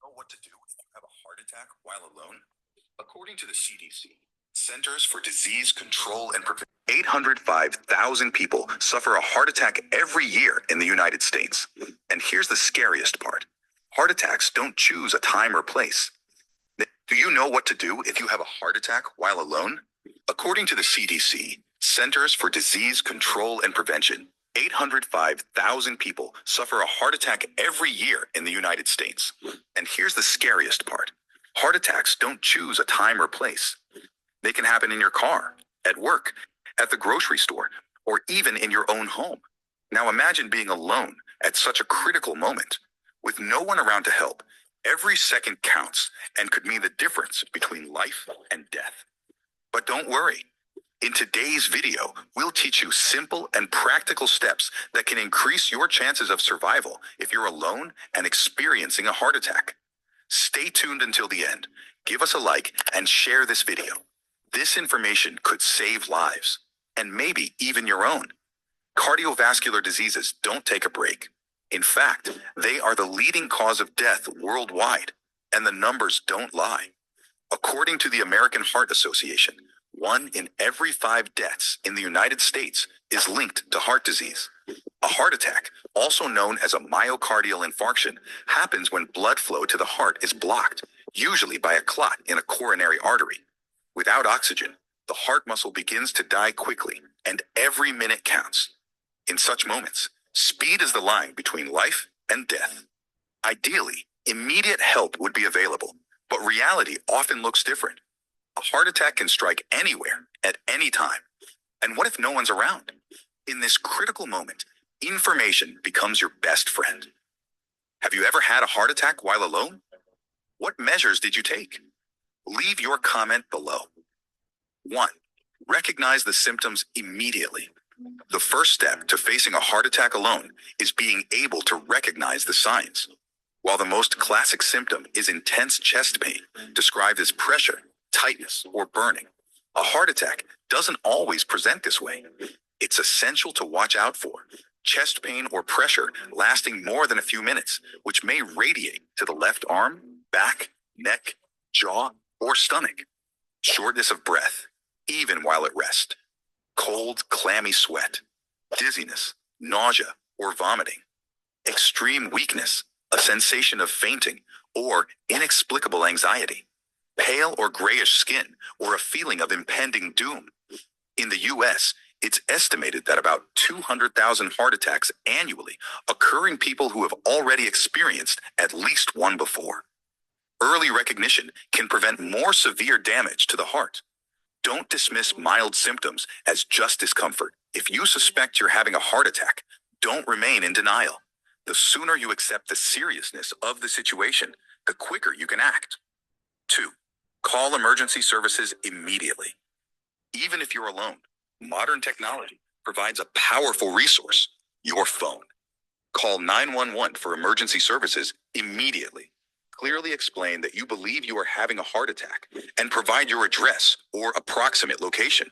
Know what to do if you have a heart attack while alone? According to the CDC, Centers for Disease Control and Prevention, 805,000 people suffer a heart attack every year in the United States. And here's the scariest part. Heart attacks don't choose a time or place. Do you know what to do if you have a heart attack while alone? According to the CDC, Centers for Disease Control and Prevention, 805,000 people suffer a heart attack every year in the United States. And here's the scariest part. Heart attacks don't choose a time or place. They can happen in your car, at work, at the grocery store, or even in your own home. Now imagine being alone at such a critical moment. With no one around to help, every second counts and could mean the difference between life and death. But don't worry. In today's video, we'll teach you simple and practical steps that can increase your chances of survival if you're alone and experiencing a heart attack. Stay tuned until the end. Give us a like and share this video. This information could save lives, and maybe even your own. Cardiovascular diseases don't take a break. In fact, they are the leading cause of death worldwide, and the numbers don't lie. According to the American Heart Association, 1 in every 5 deaths in the United States is linked to heart disease. A heart attack, also known as a myocardial infarction, happens when blood flow to the heart is blocked, usually by a clot in a coronary artery. Without oxygen, the heart muscle begins to die quickly, and every minute counts. In such moments, speed is the line between life and death. Ideally, immediate help would be available, but reality often looks different. A heart attack can strike anywhere, at any time. And what if no one's around? In this critical moment, information becomes your best friend. Have you ever had a heart attack while alone? What measures did you take? Leave your comment below. 1. Recognize the symptoms immediately. The first step to facing a heart attack alone is being able to recognize the signs. While the most classic symptom is intense chest pain, described as pressure, tightness, or burning, a heart attack doesn't always present this way. It's essential to watch out for chest pain or pressure lasting more than a few minutes, which may radiate to the left arm, back, neck, jaw, or stomach. Shortness of breath, even while at rest. Cold, clammy sweat. Dizziness, nausea, or vomiting. Extreme weakness, a sensation of fainting, or inexplicable anxiety. Pale or grayish skin, or a feeling of impending doom. In the U.S., it's estimated that about 200,000 heart attacks annually occur in people who have already experienced at least one before. Early recognition can prevent more severe damage to the heart. Don't dismiss mild symptoms as just discomfort. If you suspect you're having a heart attack, don't remain in denial. The sooner you accept the seriousness of the situation, the quicker you can act. 2. Call emergency services immediately. Even if you're alone, modern technology provides a powerful resource, your phone. Call 911 for emergency services immediately. Clearly explain that you believe you are having a heart attack and provide your address or approximate location.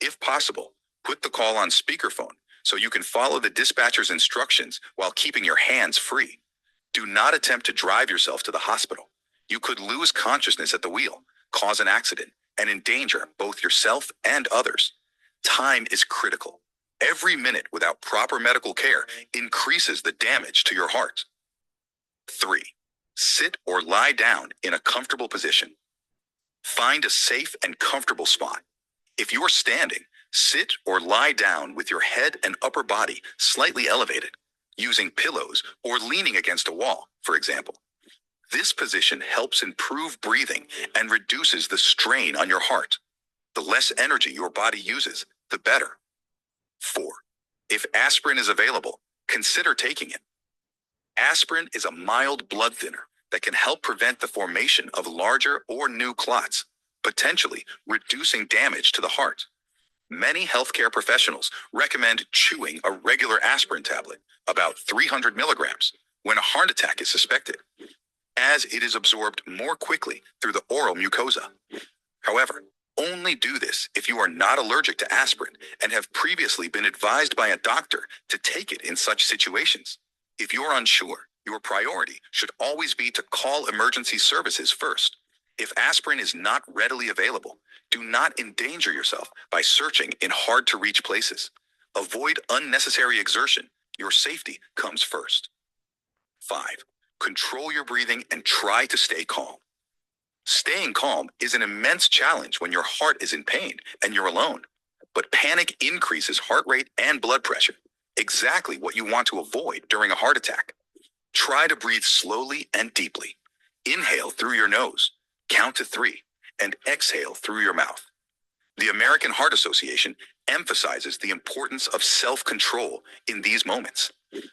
If possible, put the call on speakerphone so you can follow the dispatcher's instructions while keeping your hands free. Do not attempt to drive yourself to the hospital. You could lose consciousness at the wheel, cause an accident, and endanger both yourself and others. Time is critical. Every minute without proper medical care increases the damage to your heart. 3. Sit or lie down in a comfortable position. Find a safe and comfortable spot. If you're standing, sit or lie down with your head and upper body slightly elevated, using pillows or leaning against a wall, for example. This position helps improve breathing and reduces the strain on your heart. The less energy your body uses, the better. 4. If aspirin is available, consider taking it. Aspirin is a mild blood thinner that can help prevent the formation of larger or new clots, potentially reducing damage to the heart. Many healthcare professionals recommend chewing a regular aspirin tablet, about 300 milligrams, when a heart attack is suspected, as it is absorbed more quickly through the oral mucosa. However, only do this if you are not allergic to aspirin and have previously been advised by a doctor to take it in such situations. If you're unsure, Your priority should always be to call emergency services first. If aspirin is not readily available, do not endanger yourself by searching in hard to reach places. Avoid unnecessary exertion. Your safety comes first. 5. Control your breathing and try to stay calm. Staying calm is an immense challenge when your heart is in pain and you're alone. But panic increases heart rate and blood pressure, exactly what you want to avoid during a heart attack. Try to breathe slowly and deeply. Inhale through your nose, count to 3, and exhale through your mouth. The American Heart Association emphasizes the importance of self-control in these moments.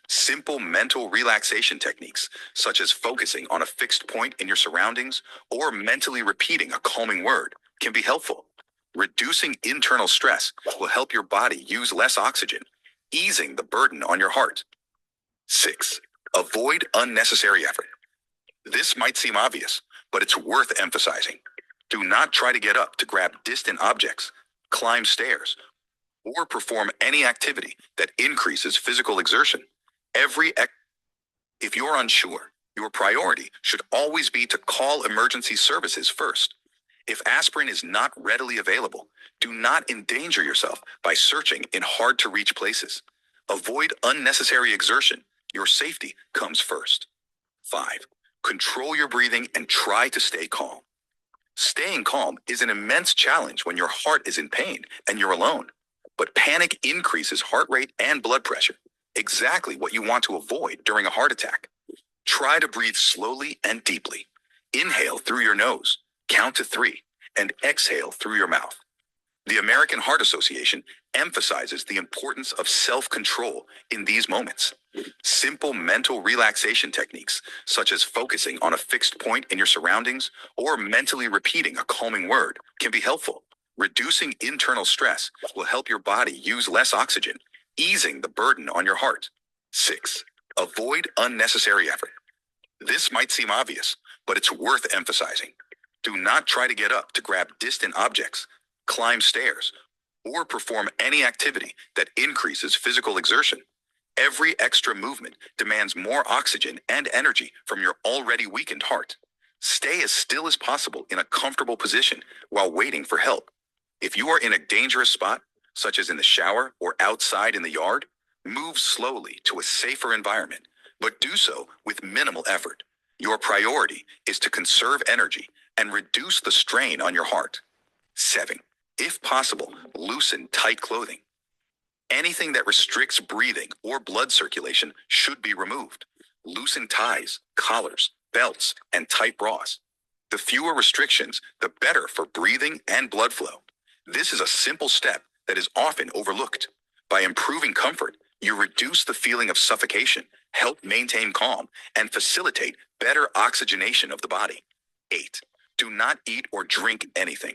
Simple mental relaxation techniques, such as focusing on a fixed point in your surroundings or mentally repeating a calming word, can be helpful. Reducing internal stress will help your body use less oxygen, easing the burden on your heart. 6. Avoid unnecessary effort. This might seem obvious, but it's worth emphasizing. Do not try to get up to grab distant objects, climb stairs, or perform any activity that increases physical exertion. If you're unsure, your priority should always be to call emergency services first. If aspirin is not readily available, do not endanger yourself by searching in hard to reach places. Avoid unnecessary exertion. Your safety comes first. 5. Control your breathing and try to stay calm. Staying calm is an immense challenge when your heart is in pain and you're alone. But panic increases heart rate and blood pressure, exactly what you want to avoid during a heart attack. Try to breathe slowly and deeply. Inhale through your nose, count to 3, and exhale through your mouth. The American Heart Association emphasizes the importance of self-control in these moments. Simple mental relaxation techniques, such as focusing on a fixed point in your surroundings or mentally repeating a calming word, can be helpful. Reducing internal stress will help your body use less oxygen, easing the burden on your heart. 6. Avoid unnecessary effort. This might seem obvious, but it's worth emphasizing. Do not try to get up to grab distant objects, climb stairs, or perform any activity that increases physical exertion. Every extra movement demands more oxygen and energy from your already weakened heart. Stay as still as possible in a comfortable position while waiting for help. If you are in a dangerous spot, such as in the shower or outside in the yard, move slowly to a safer environment, but do so with minimal effort. Your priority is to conserve energy and reduce the strain on your heart. 7. If possible, loosen tight clothing. Anything that restricts breathing or blood circulation should be removed. Loosen ties, collars, belts, and tight bras. The fewer restrictions, the better for breathing and blood flow. This is a simple step that is often overlooked. By improving comfort, you reduce the feeling of suffocation, help maintain calm, and facilitate better oxygenation of the body. 8. Do not eat or drink anything.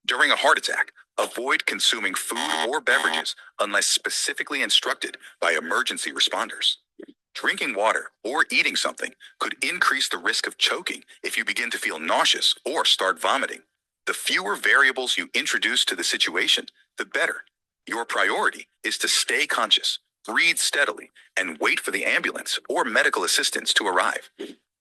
During a heart attack, avoid consuming food or beverages unless specifically instructed by emergency responders. Drinking water or eating something could increase the risk of choking if you begin to feel nauseous or start vomiting. The fewer variables you introduce to the situation, the better. Your priority is to stay conscious, breathe steadily, and wait for the ambulance or medical assistance to arrive.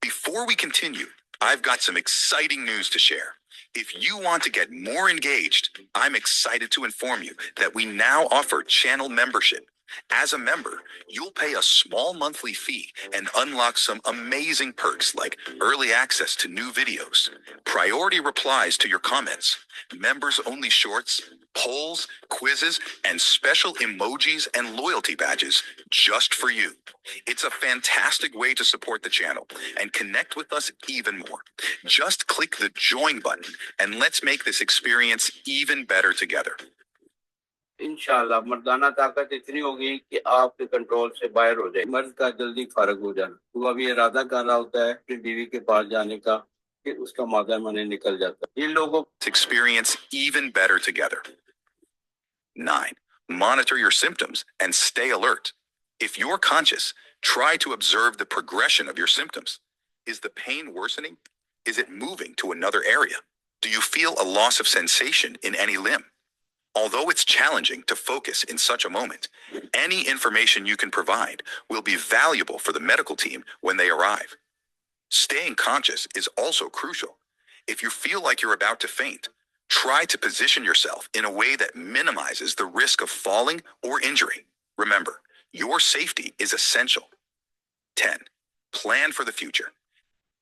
Before we continue, I've got some exciting news to share. If you want to get more engaged, I'm excited to inform you that we now offer channel membership. As a member, you'll pay a small monthly fee and unlock some amazing perks like early access to new videos, priority replies to your comments, members-only shorts, polls, quizzes, and special emojis and loyalty badges just for you. It's a fantastic way to support the channel and connect with us even more. Just click the join button and let's make this experience even better together. इंशाल्लाह मर्दाना ताकत इतनी होगी कि आपके control से बाहर हो जाए, मर्द का जल्दी फारग हो जाना। तो अभी इरादा कर रहा होता है अपनी बीवी के पास जाने का कि उसका मादा मने निकल जाता है। इन लोगों experience even better together. 9. Monitor your symptoms and stay alert. If you're conscious, try to observe the progression of your symptoms. Is the pain worsening? Is it moving to another area? Do you feel a loss of sensation in any limb? Although it's challenging to focus in such a moment, any information you can provide will be valuable for the medical team when they arrive. Staying conscious is also crucial. If you feel like you're about to faint, try to position yourself in a way that minimizes the risk of falling or injury. Remember, your safety is essential. 10. Plan for the future.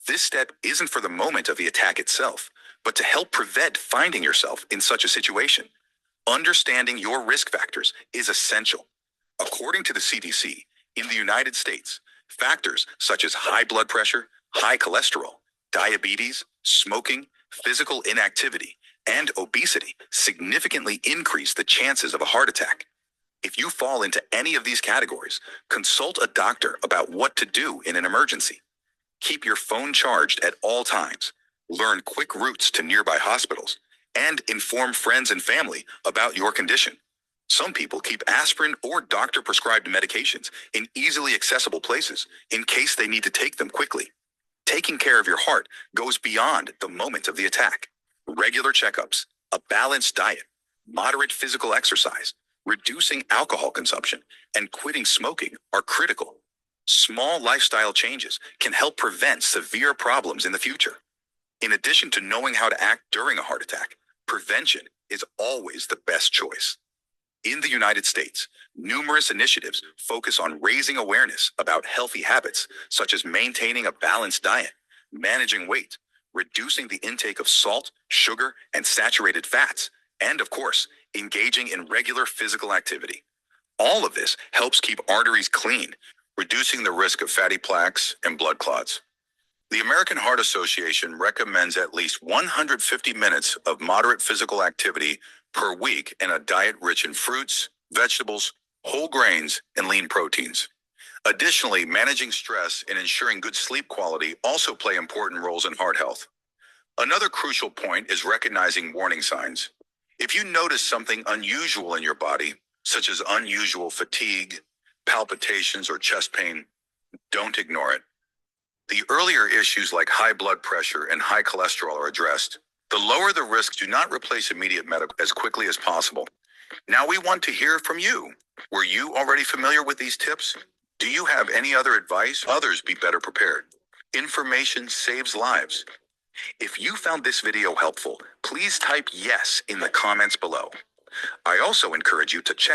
This step isn't for the moment of the attack itself, but to help prevent finding yourself in such a situation. Understanding your risk factors is essential. According to the CDC, in the United States, factors such as high blood pressure, high cholesterol, diabetes, smoking, physical inactivity, and obesity significantly increase the chances of a heart attack. If you fall into any of these categories, consult a doctor about what to do in an emergency. Keep your phone charged at all times. Learn quick routes to nearby hospitals, and inform friends and family about your condition. Some people keep aspirin or doctor-prescribed medications in easily accessible places in case they need to take them quickly. Taking care of your heart goes beyond the moment of the attack. Regular checkups, a balanced diet, moderate physical exercise, reducing alcohol consumption, and quitting smoking are critical. Small lifestyle changes can help prevent severe problems in the future. In addition to knowing how to act during a heart attack, prevention is always the best choice. In the United States, numerous initiatives focus on raising awareness about healthy habits, such as maintaining a balanced diet, managing weight, reducing the intake of salt, sugar, and saturated fats, and of course, engaging in regular physical activity. All of this helps keep arteries clean, reducing the risk of fatty plaques and blood clots. The American Heart Association recommends at least 150 minutes of moderate physical activity per week and a diet rich in fruits, vegetables, whole grains, and lean proteins. Additionally, managing stress and ensuring good sleep quality also play important roles in heart health. Another crucial point is recognizing warning signs. If you notice something unusual in your body, such as unusual fatigue, palpitations, or chest pain, don't ignore it. The earlier issues like high blood pressure and high cholesterol are addressed. The lower the risk, do not replace immediate medical as quickly as possible. Now we want to hear from you. Were you already familiar with these tips? Do you have any other advice? Others be better prepared. Information saves lives. If you found this video helpful, please type yes in the comments below. I also encourage you to check